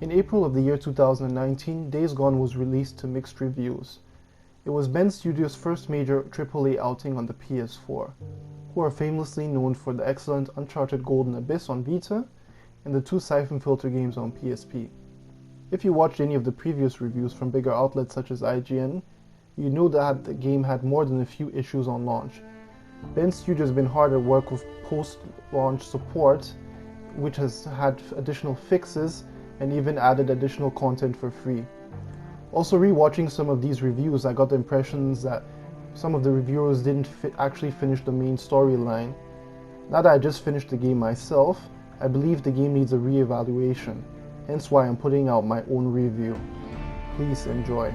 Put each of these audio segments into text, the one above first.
In April of the year 2019, Days Gone was released to mixed reviews. It was Bend Studios' first major AAA outing on the PS4, who are famously known for the excellent Uncharted Golden Abyss on Vita and the two Siphon Filter games on PSP. If you watched any of the previous reviews from bigger outlets such as IGN, you know that the game had more than a few issues on launch. Bend Studios has been hard at work with post-launch support, which has had additional fixes and even added additional content for free. Also, rewatching some of these reviews, I got the impressions that some of the reviewers didn't actually finish the main storyline. Now that I just finished the game myself, I believe the game needs a re-evaluation, hence why I'm putting out my own review. Please enjoy.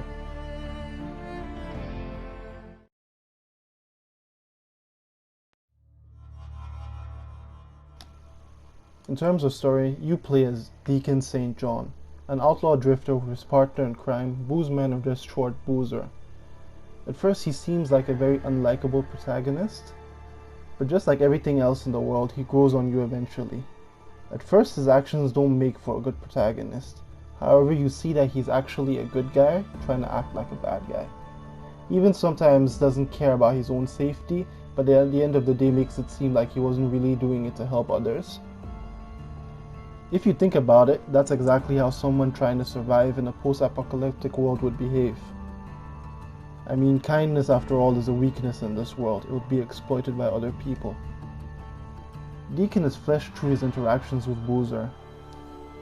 In terms of story, you play as Deacon St. John, an outlaw drifter with his partner in crime, Boozman or just short Boozer. At first he seems like a very unlikable protagonist, but just like everything else in the world, he grows on you eventually. At first his actions don't make for a good protagonist, however you see that he's actually a good guy trying to act like a bad guy. He even sometimes doesn't care about his own safety, but at the end of the day makes it seem like he wasn't really doing it to help others. If you think about it, that's exactly how someone trying to survive in a post-apocalyptic world would behave. I mean, kindness after all is a weakness in this world. It would be exploited by other people. Deacon is fleshed through his interactions with Boozer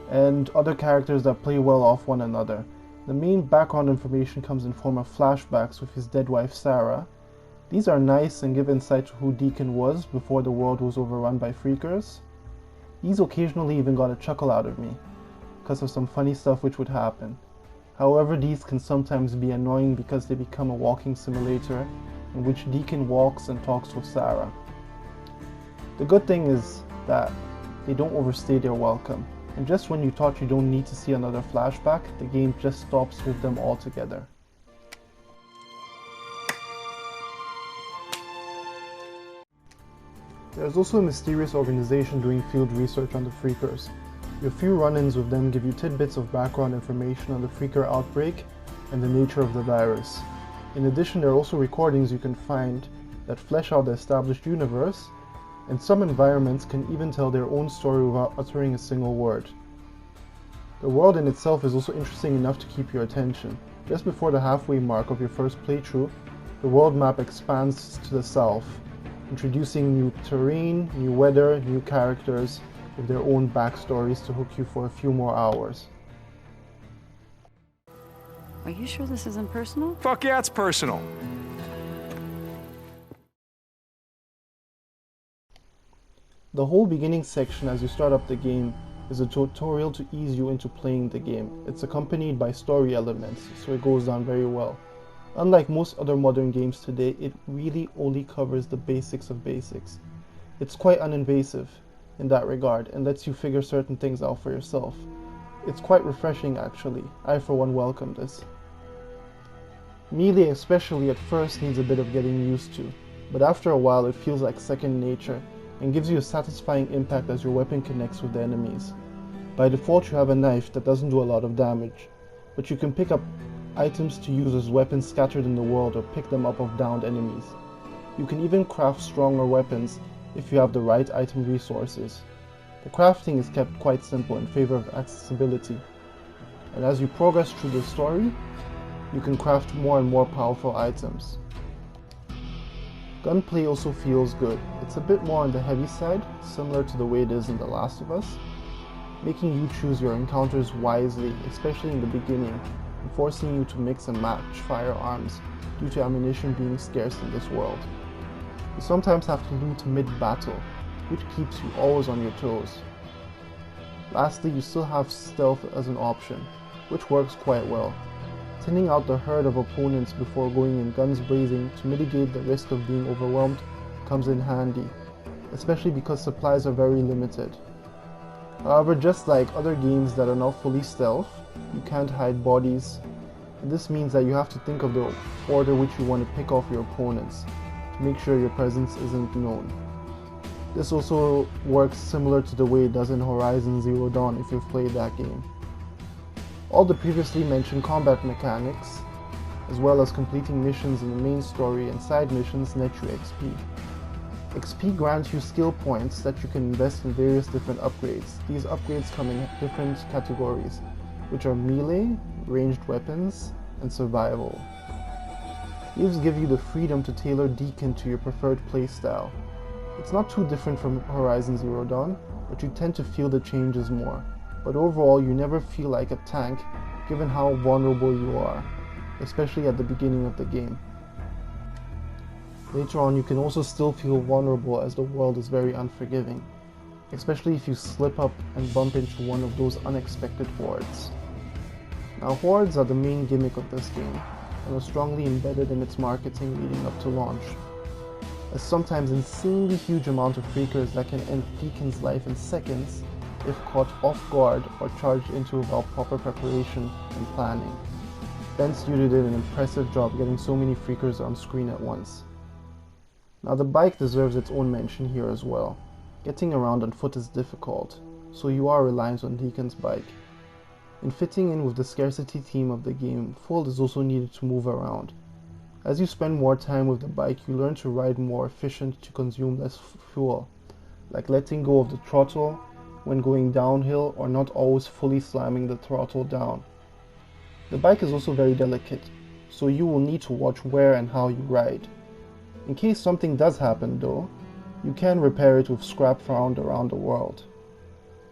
and other characters that play well off one another. The main background information comes in form of flashbacks with his dead wife Sarah. These are nice and give insight to who Deacon was before the world was overrun by freakers. These occasionally even got a chuckle out of me, because of some funny stuff which would happen. However, these can sometimes be annoying because they become a walking simulator in which Deacon walks and talks with Sarah. The good thing is that they don't overstay their welcome, and just when you thought you don't need to see another flashback, the game just stops with them altogether. There is also a mysterious organization doing field research on the Freakers. Your few run-ins with them give you tidbits of background information on the Freaker outbreak and the nature of the virus. In addition, there are also recordings you can find that flesh out the established universe, and some environments can even tell their own story without uttering a single word. The world in itself is also interesting enough to keep your attention. Just before the halfway mark of your first playthrough, the world map expands to the south, introducing new terrain, new weather, new characters with their own backstories to hook you for a few more hours. Are you sure this isn't personal? Fuck yeah, it's personal. The whole beginning section as you start up the game is a tutorial to ease you into playing the game. It's accompanied by story elements, so it goes down very well. Unlike most other modern games today, it really only covers the basics of basics. It's quite uninvasive in that regard and lets you figure certain things out for yourself. It's quite refreshing actually. I for one welcome this. Melee especially at first needs a bit of getting used to, but after a while it feels like second nature and gives you a satisfying impact as your weapon connects with the enemies. By default you have a knife that doesn't do a lot of damage, but you can pick up items to use as weapons scattered in the world or pick them up of downed enemies. You can even craft stronger weapons if you have the right item resources. The crafting is kept quite simple in favor of accessibility, and as you progress through the story, you can craft more and more powerful items. Gunplay also feels good. It's a bit more on the heavy side, similar to the way it is in The Last of Us, making you choose your encounters wisely, especially in the beginning, and forcing you to mix and match firearms due to ammunition being scarce in this world. You sometimes have to loot mid-battle, which keeps you always on your toes. Lastly, you still have stealth as an option, which works quite well. Thinning out the herd of opponents before going in guns blazing to mitigate the risk of being overwhelmed comes in handy, especially because supplies are very limited. However, just like other games that are not fully stealth, you can't hide bodies, and this means that you have to think of the order which you want to pick off your opponents to make sure your presence isn't known. This also works similar to the way it does in Horizon Zero Dawn if you've played that game. All the previously mentioned combat mechanics, as well as completing missions in the main story and side missions, net you XP. XP grants you skill points that you can invest in various different upgrades. These upgrades come in different categories, which are melee, ranged weapons, and survival. These give you the freedom to tailor Deacon to your preferred playstyle. It's not too different from Horizon Zero Dawn, but you tend to feel the changes more. But overall, you never feel like a tank, given how vulnerable you are, especially at the beginning of the game. Later on, you can also still feel vulnerable as the world is very unforgiving, especially if you slip up and bump into one of those unexpected hordes. Now, hordes are the main gimmick of this game, and are strongly embedded in its marketing leading up to launch. A sometimes insanely huge amount of freakers that can end Deacon's life in seconds if caught off guard or charged into without proper preparation and planning. Ben Studio did an impressive job getting so many freakers on screen at once. Now the bike deserves its own mention here as well. Getting around on foot is difficult, so you are reliant on Deacon's bike. In fitting in with the scarcity theme of the game, Fold is also needed to move around. As you spend more time with the bike, you learn to ride more efficient to consume less fuel, like letting go of the throttle when going downhill or not always fully slamming the throttle down. The bike is also very delicate, so you will need to watch where and how you ride. In case something does happen though, you can repair it with scrap found around the world.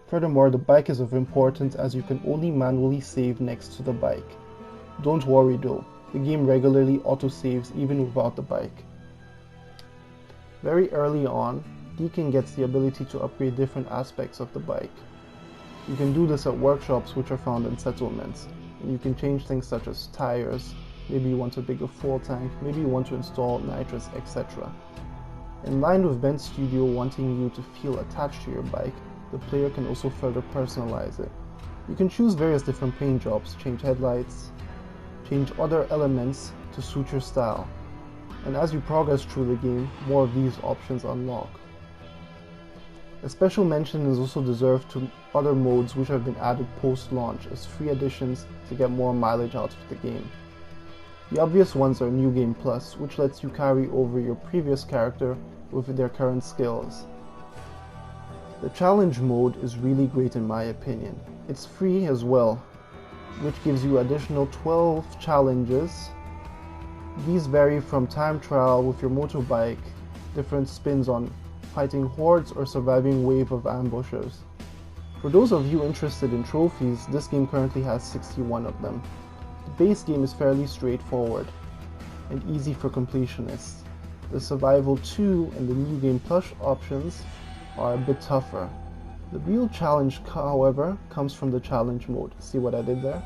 Furthermore, the bike is of importance as you can only manually save next to the bike. Don't worry though, the game regularly auto-saves even without the bike. Very early on, Deacon gets the ability to upgrade different aspects of the bike. You can do this at workshops which are found in settlements, and you can change things such as tires, maybe you want a bigger fuel tank, maybe you want to install nitrous, etc. In line with Ben Studio wanting you to feel attached to your bike, the player can also further personalize it. You can choose various different paint jobs, change headlights, change other elements to suit your style. And as you progress through the game, more of these options unlock. A special mention is also deserved to other modes which have been added post-launch as free additions to get more mileage out of the game. The obvious ones are New Game Plus, which lets you carry over your previous character with their current skills. The challenge mode is really great in my opinion. It's free as well, which gives you additional 12 challenges. These vary from time trial with your motorbike, different spins on fighting hordes or surviving wave of ambushes. For those of you interested in trophies, this game currently has 61 of them. The base game is fairly straightforward and easy for completionists. The Survival 2 and the New Game Plus options are a bit tougher. The real challenge, however, comes from the challenge mode. See what I did there?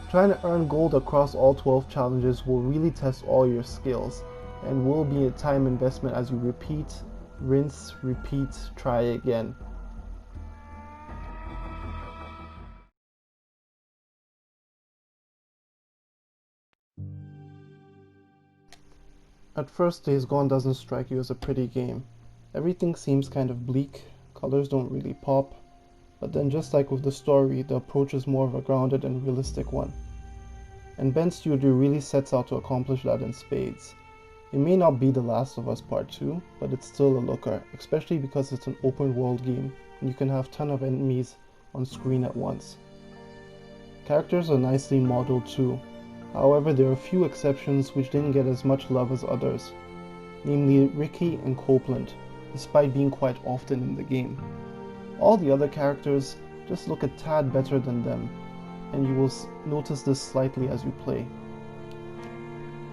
Trying to earn gold across all 12 challenges will really test all your skills and will be a time investment as you repeat, rinse, repeat, try again. At first, Days Gone doesn't strike you as a pretty game. Everything seems kind of bleak, colors don't really pop, but then just like with the story, the approach is more of a grounded and realistic one. And Ben Studio really sets out to accomplish that in spades. It may not be The Last of Us Part 2, but it's still a looker, especially because it's an open world game and you can have a ton of enemies on screen at once. Characters are nicely modeled too. However, there are a few exceptions which didn't get as much love as others, namely Ricky and Copeland, despite being quite often in the game. All the other characters just look a tad better than them, and you will notice this slightly as you play.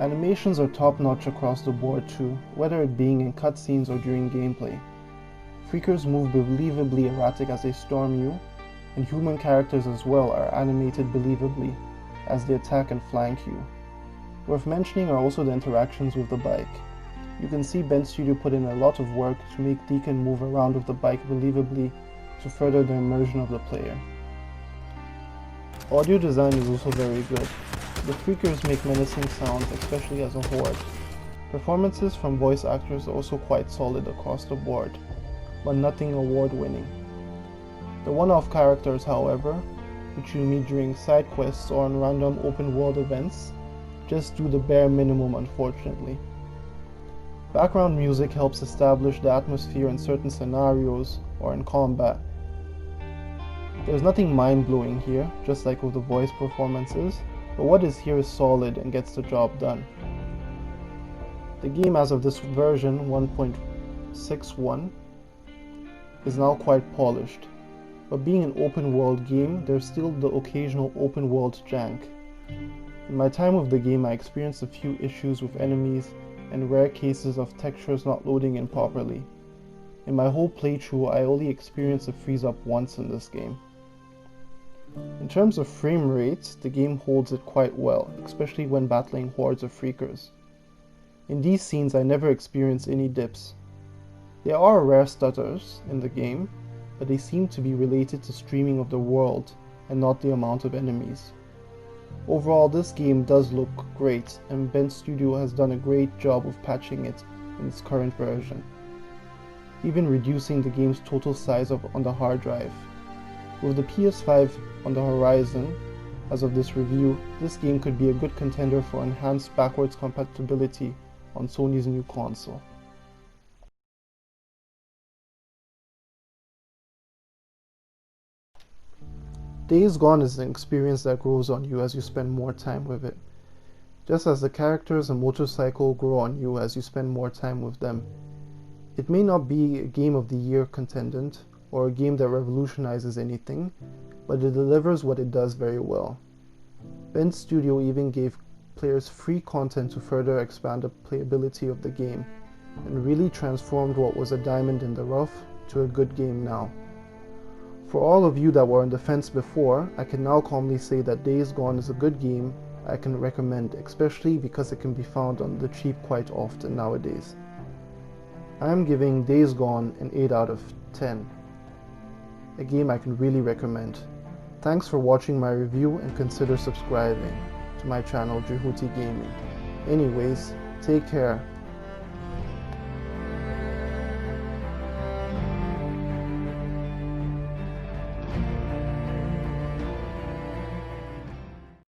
Animations are top-notch across the board too, whether it being in cutscenes or during gameplay. Freakers move believably erratic as they storm you, and human characters as well are animated believably as they attack and flank you. Worth mentioning are also the interactions with the bike. You can see Ben Studio put in a lot of work to make Deacon move around with the bike believably to further the immersion of the player. Audio design is also very good. The Freakers make menacing sounds, especially as a horde. Performances from voice actors are also quite solid across the board, but nothing award-winning. The one-off characters, however, which you meet during side quests or on random open world events, just do the bare minimum unfortunately. Background music helps establish the atmosphere in certain scenarios or in combat. There's nothing mind-blowing here, just like with the voice performances, but what is here is solid and gets the job done. The game as of this version 1.61 is now quite polished, but being an open world game, there's still the occasional open world jank. In my time with the game, I experienced a few issues with enemies and rare cases of textures not loading in properly. In my whole playthrough, I only experienced a freeze up once in this game. In terms of frame rates, the game holds it quite well, especially when battling hordes of freakers. In these scenes, I never experienced any dips. There are rare stutters in the game, but they seem to be related to streaming of the world and not the amount of enemies. Overall, this game does look great, and Bend Studio has done a great job of patching it in its current version, even reducing the game's total size on the hard drive. With the PS5 on the horizon, as of this review, this game could be a good contender for enhanced backwards compatibility on Sony's new console. Days Gone is an experience that grows on you as you spend more time with it, just as the characters and motorcycle grow on you as you spend more time with them. It may not be a Game of the Year contendant, or a game that revolutionizes anything, but it delivers what it does very well. Bend Studio even gave players free content to further expand the playability of the game, and really transformed what was a diamond in the rough to a good game now. For all of you that were on the fence before, I can now calmly say that Days Gone is a good game I can recommend, especially because it can be found on the cheap quite often nowadays. I am giving Days Gone an 8 out of 10. A game I can really recommend. Thanks for watching my review and consider subscribing to my channel Jehuty Gaming. Anyways, take care.